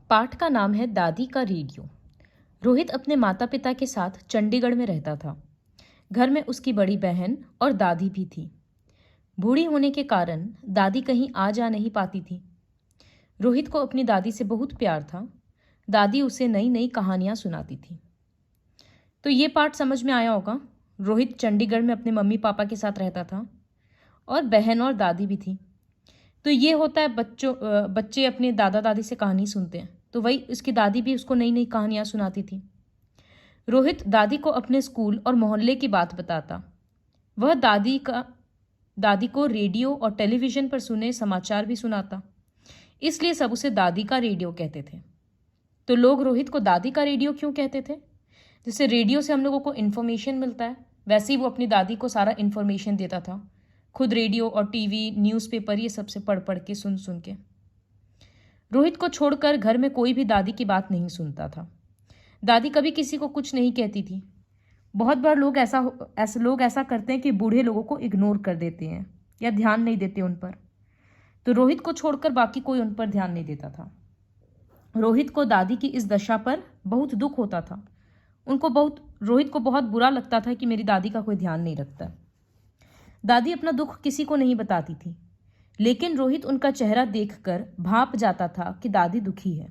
पाठ का नाम है दादी का रेडियो। रोहित अपने माता पिता के साथ चंडीगढ़ में रहता था। घर में उसकी बड़ी बहन और दादी भी थी। बूढ़ी होने के कारण दादी कहीं आ जा नहीं पाती थी। रोहित को अपनी दादी से बहुत प्यार था। दादी उसे नई नई कहानियां सुनाती थी। तो ये पाठ समझ में आया होगा। रोहित चंडीगढ़ में अपने मम्मी पापा के साथ रहता था और बहन और दादी भी थी। तो ये होता है बच्चे अपने दादा दादी से कहानी सुनते हैं, तो वही उसकी दादी भी उसको नई नई कहानियां सुनाती थी। रोहित दादी को अपने स्कूल और मोहल्ले की बात बताता। वह दादी को रेडियो और टेलीविज़न पर सुने समाचार भी सुनाता। इसलिए सब उसे दादी का रेडियो कहते थे। तो लोग रोहित को दादी का रेडियो क्यों कहते थे? जैसे रेडियो से हम लोगों को इन्फॉर्मेशन मिलता है, वैसे ही वो अपनी दादी को सारा इन्फॉर्मेशन देता था। खुद रेडियो और टीवी, न्यूज़पेपर ये सबसे पढ़ पढ़ के सुन सुन के। रोहित को छोड़कर घर में कोई भी दादी की बात नहीं सुनता था। दादी कभी किसी को कुछ नहीं कहती थी। बहुत बार लोग ऐसा करते हैं कि बूढ़े लोगों को इग्नोर कर देते हैं या ध्यान नहीं देते उन पर। तो रोहित को छोड़कर बाकी कोई उन पर ध्यान नहीं देता था। रोहित को दादी की इस दशा पर बहुत दुख होता था। रोहित को बहुत बुरा लगता था कि मेरी दादी का कोई ध्यान नहीं रखता। दादी अपना दुख किसी को नहीं बताती थी, लेकिन रोहित उनका चेहरा देखकर भाप जाता था कि दादी दुखी है।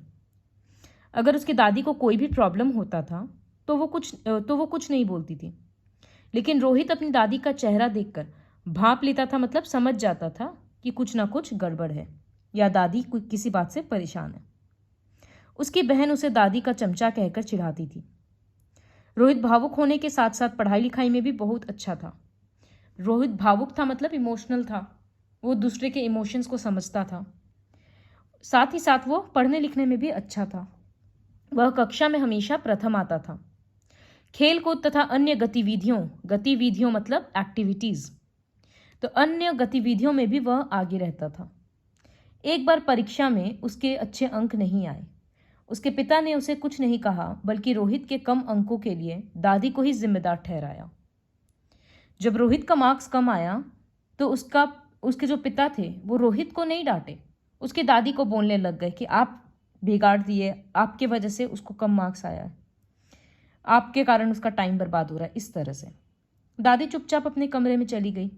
अगर उसकी दादी को कोई भी प्रॉब्लम होता था तो वो कुछ नहीं बोलती थी, लेकिन रोहित अपनी दादी का चेहरा देखकर भाप लेता था, मतलब समझ जाता था कि कुछ ना कुछ गड़बड़ है या दादी किसी बात से परेशान है। उसकी बहन उसे दादी का चमचा कहकर चिढ़ाती थी। रोहित भावुक होने के साथ साथ पढ़ाई लिखाई में भी बहुत अच्छा था। रोहित भावुक था, मतलब इमोशनल था। वो दूसरे के इमोशंस को समझता था। साथ ही साथ वो पढ़ने लिखने में भी अच्छा था। वह कक्षा में हमेशा प्रथम आता था। खेल कूद तथा अन्य गतिविधियों मतलब एक्टिविटीज, तो अन्य गतिविधियों में भी वह आगे रहता था। एक बार परीक्षा में उसके अच्छे अंक नहीं आए। उसके पिता ने उसे कुछ नहीं कहा, बल्कि रोहित के कम अंकों के लिए दादी को ही जिम्मेदार ठहराया। जब रोहित का मार्क्स कम आया तो उसके जो पिता थे वो रोहित को नहीं डांटे, उसकी दादी को बोलने लग गए कि आप बिगाड़ दिए, आपके वजह से उसको कम मार्क्स आया है, आपके कारण उसका टाइम बर्बाद हो रहा है। इस तरह से दादी चुपचाप अपने कमरे में चली गई।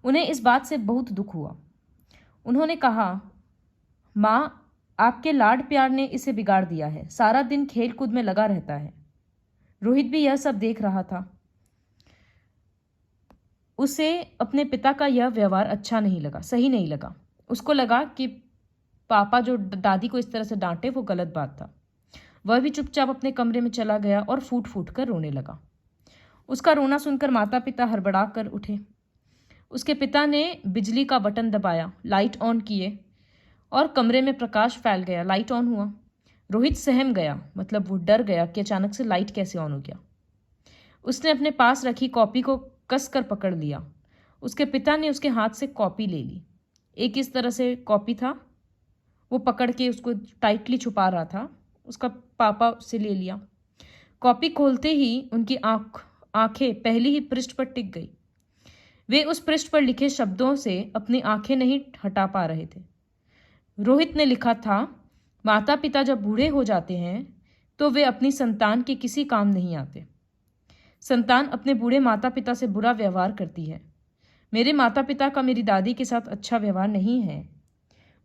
उन्हें इस बात से बहुत दुख हुआ। उन्होंने कहा, माँ, आपके लाड प्यार ने इसे बिगाड़ दिया है, सारा दिन खेल कूद में लगा रहता है। रोहित भी यह सब देख रहा था। उसे अपने पिता का यह व्यवहार अच्छा नहीं लगा, सही नहीं लगा। उसको लगा कि पापा जो दादी को इस तरह से डांटे वो गलत बात था। वह भी चुपचाप अपने कमरे में चला गया और फूट फूट कर रोने लगा। उसका रोना सुनकर माता पिता हड़बड़ा कर उठे। उसके पिता ने बिजली का बटन दबाया, लाइट ऑन किए और कमरे में प्रकाश फैल गया। लाइट ऑन हुआ। रोहित सहम गया, मतलब वो डर गया कि अचानक से लाइट कैसे ऑन हो गया। उसने अपने पास रखी कॉपी को कस कर पकड़ लिया। उसके पिता ने उसके हाथ से कॉपी ले ली। एक इस तरह से कॉपी था, वो पकड़ के उसको टाइटली छुपा रहा था। उसका पापा उससे ले लिया। कॉपी खोलते ही उनकी आंखें पहली ही पृष्ठ पर टिक गई। वे उस पृष्ठ पर लिखे शब्दों से अपनी आंखें नहीं हटा पा रहे थे। रोहित ने लिखा था, माता पिता जब बूढ़े हो जाते हैं तो वे अपनी संतान के किसी काम नहीं आते। संतान अपने बूढ़े माता पिता से बुरा व्यवहार करती है। मेरे माता पिता का मेरी दादी के साथ अच्छा व्यवहार नहीं है।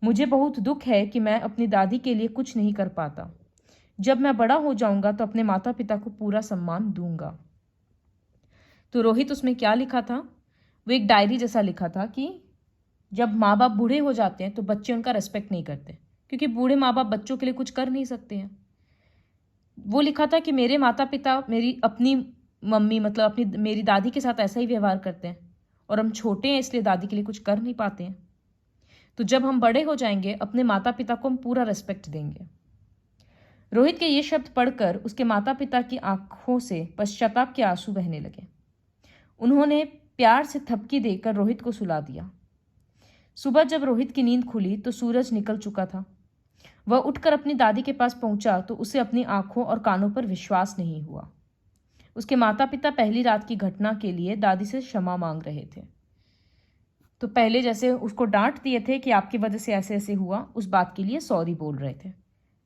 मुझे बहुत दुख है कि मैं अपनी दादी के लिए कुछ नहीं कर पाता। जब मैं बड़ा हो जाऊंगा तो अपने माता पिता को पूरा सम्मान दूंगा। तो रोहित उसमें क्या लिखा था? वो एक डायरी जैसा लिखा था कि जब माँ बाप बूढ़े हो जाते हैं तो बच्चे उनका रेस्पेक्ट नहीं करते, क्योंकि बूढ़े माँ बाप बच्चों के लिए कुछ कर नहीं सकते हैं। वो लिखा था कि मेरे माता पिता मेरी अपनी मम्मी मतलब मेरी दादी के साथ ऐसा ही व्यवहार करते हैं और हम छोटे हैं इसलिए दादी के लिए कुछ कर नहीं पाते हैं। तो जब हम बड़े हो जाएंगे अपने माता पिता को हम पूरा रेस्पेक्ट देंगे। रोहित के ये शब्द पढ़कर उसके माता पिता की आंखों से पश्चाताप के आंसू बहने लगे। उन्होंने प्यार से थपकी देकर रोहित को सुला दिया। सुबह जब रोहित की नींद खुली तो सूरज निकल चुका था। वह उठकर अपनी दादी के पास पहुंचा तो उसे अपनी आंखों और कानों पर विश्वास नहीं हुआ। उसके माता पिता पहली रात की घटना के लिए दादी से क्षमा मांग रहे थे। तो पहले जैसे उसको डांट दिए थे कि आपकी वजह से ऐसे ऐसे हुआ, उस बात के लिए सॉरी बोल रहे थे।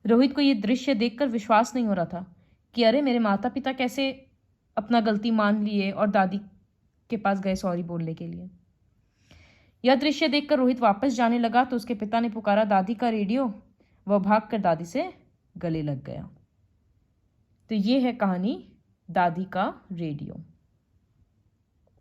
रोहित को ये दृश्य देखकर विश्वास नहीं हो रहा था कि अरे मेरे माता पिता कैसे अपना गलती मान लिए और दादी के पास गए सॉरी बोलने के लिए। यह दृश्य देखकर रोहित वापस जाने लगा तो उसके पिता ने पुकारा, दादी का रेडियो। वह भागकर दादी से गले लग गया। तो ये है कहानी दादी का रेडियो।